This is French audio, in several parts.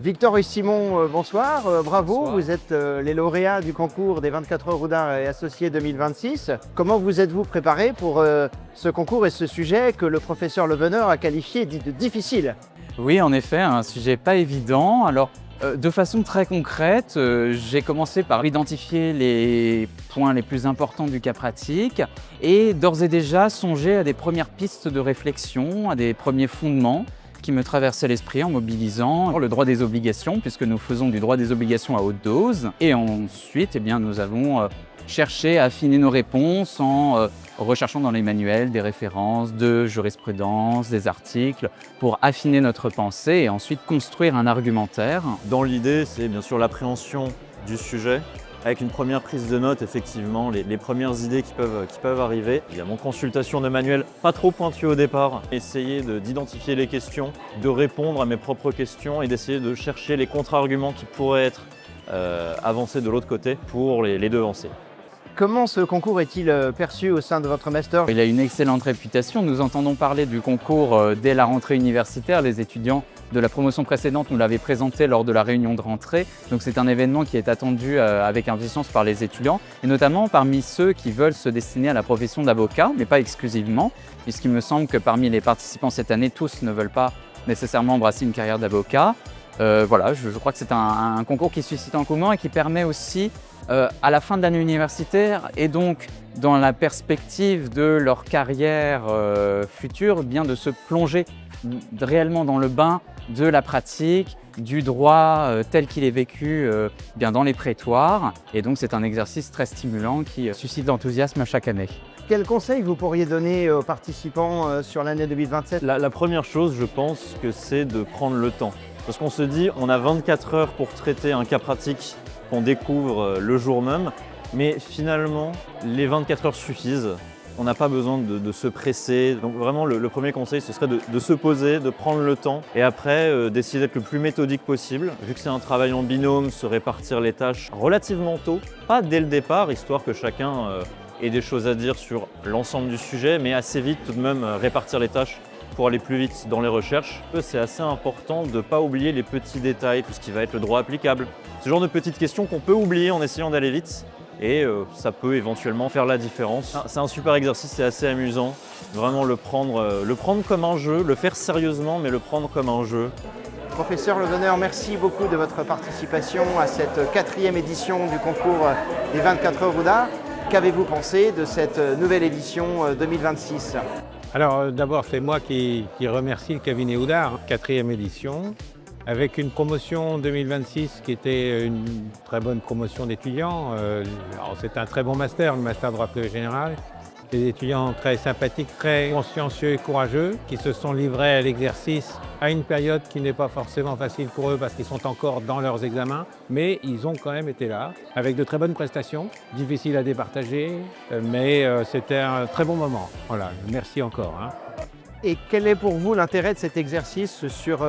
Victor et Simon, bonsoir, bravo, Bonsoir. vous êtes les lauréats du concours des 24 heures Oudin et associés 2026. Comment vous êtes-vous préparés pour ce concours et ce sujet que le professeur Leveneur a qualifié de difficile? Oui, en effet, un sujet pas évident. Alors, de façon très concrète, j'ai commencé par identifier les points les plus importants du cas pratique et d'ores et déjà songer à des premières pistes de réflexion, à des premiers fondements qui me traversaient l'esprit en mobilisant le droit des obligations, puisque nous faisons du droit des obligations à haute dose. Et ensuite, nous avons cherché à affiner nos réponses en recherchant dans les manuels des références de jurisprudence, des articles, pour affiner notre pensée et ensuite construire un argumentaire. Dans l'idée, c'est bien sûr l'appréhension du sujet, avec une première prise de notes, effectivement, les premières idées qui peuvent arriver. Évidemment, consultation de manuels pas trop pointus au départ, essayer d'identifier les questions, de répondre à mes propres questions et d'essayer de chercher les contre-arguments qui pourraient être avancés de l'autre côté pour les devancer. Comment ce concours est-il perçu au sein de votre master? Il a une excellente réputation. Nous entendons parler du concours dès la rentrée universitaire. Les étudiants de la promotion précédente nous l'avaient présenté lors de la réunion de rentrée. Donc c'est un événement qui est attendu avec impatience par les étudiants, et notamment parmi ceux qui veulent se destiner à la profession d'avocat, mais pas exclusivement, puisqu'il me semble que parmi les participants cette année, tous ne veulent pas nécessairement embrasser une carrière d'avocat. Voilà, je crois que c'est un concours qui suscite un engouement et qui permet aussi à la fin de l'année universitaire et donc dans la perspective de leur carrière future, bien de se plonger réellement dans le bain de la pratique, du droit tel qu'il est vécu bien dans les prétoires. Et donc c'est un exercice très stimulant qui suscite l'enthousiasme chaque année. Quels conseils vous pourriez donner aux participants sur l'année 2027? La première chose, je pense que c'est de prendre le temps. Parce qu'on se dit, on a 24 heures pour traiter un cas pratique qu'on découvre le jour même, mais finalement, les 24 heures suffisent. On n'a pas besoin de se presser. Donc vraiment, le premier conseil, ce serait de se poser, de prendre le temps et après d'essayer d'être le plus méthodique possible. Vu que c'est un travail en binôme, se répartir les tâches relativement tôt, pas dès le départ, histoire que chacun ait des choses à dire sur l'ensemble du sujet, mais assez vite tout de même répartir les tâches pour aller plus vite dans les recherches. C'est assez important de ne pas oublier les petits détails, tout ce qui va être le droit applicable. Ce genre de petites questions qu'on peut oublier en essayant d'aller vite et ça peut éventuellement faire la différence. C'est un super exercice, c'est assez amusant. Vraiment le prendre comme un jeu, le faire sérieusement mais le prendre comme un jeu. Professeur Leveneur, merci beaucoup de votre participation à cette 4e édition du concours des 24 heures Oudin. Qu'avez-vous pensé de cette nouvelle édition 2026? Alors d'abord, c'est moi qui remercie le cabinet Oudard, 4e édition, avec une promotion 2026 qui était une très bonne promotion d'étudiants. C'est un très bon master, le master droit privé général. Des étudiants très sympathiques, très consciencieux et courageux, qui se sont livrés à l'exercice à une période qui n'est pas forcément facile pour eux parce qu'ils sont encore dans leurs examens, mais ils ont quand même été là, avec de très bonnes prestations, difficiles à départager, mais c'était un très bon moment. Voilà, merci encore. Et quel est pour vous l'intérêt de cet exercice sur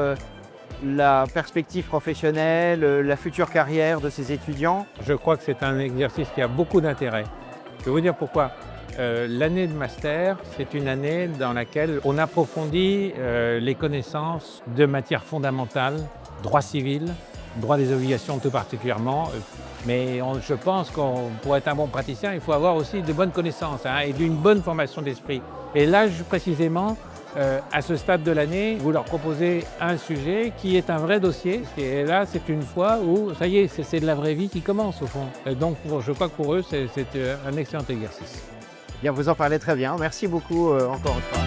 la perspective professionnelle, la future carrière de ces étudiants? Je crois que c'est un exercice qui a beaucoup d'intérêt. Je vais vous dire pourquoi. L'année de master, c'est une année dans laquelle on approfondit les connaissances de matières fondamentales, droit civil, droit des obligations tout particulièrement. Mais je pense que pour être un bon praticien, il faut avoir aussi de bonnes connaissances et d'une bonne formation d'esprit. Et là, précisément, à ce stade de l'année, vous leur proposez un sujet qui est un vrai dossier. Et là, c'est une fois où, ça y est, c'est de la vraie vie qui commence au fond. Et donc, je crois que pour eux, c'est un excellent exercice. Bien, vous en parlez très bien. Merci beaucoup encore une fois.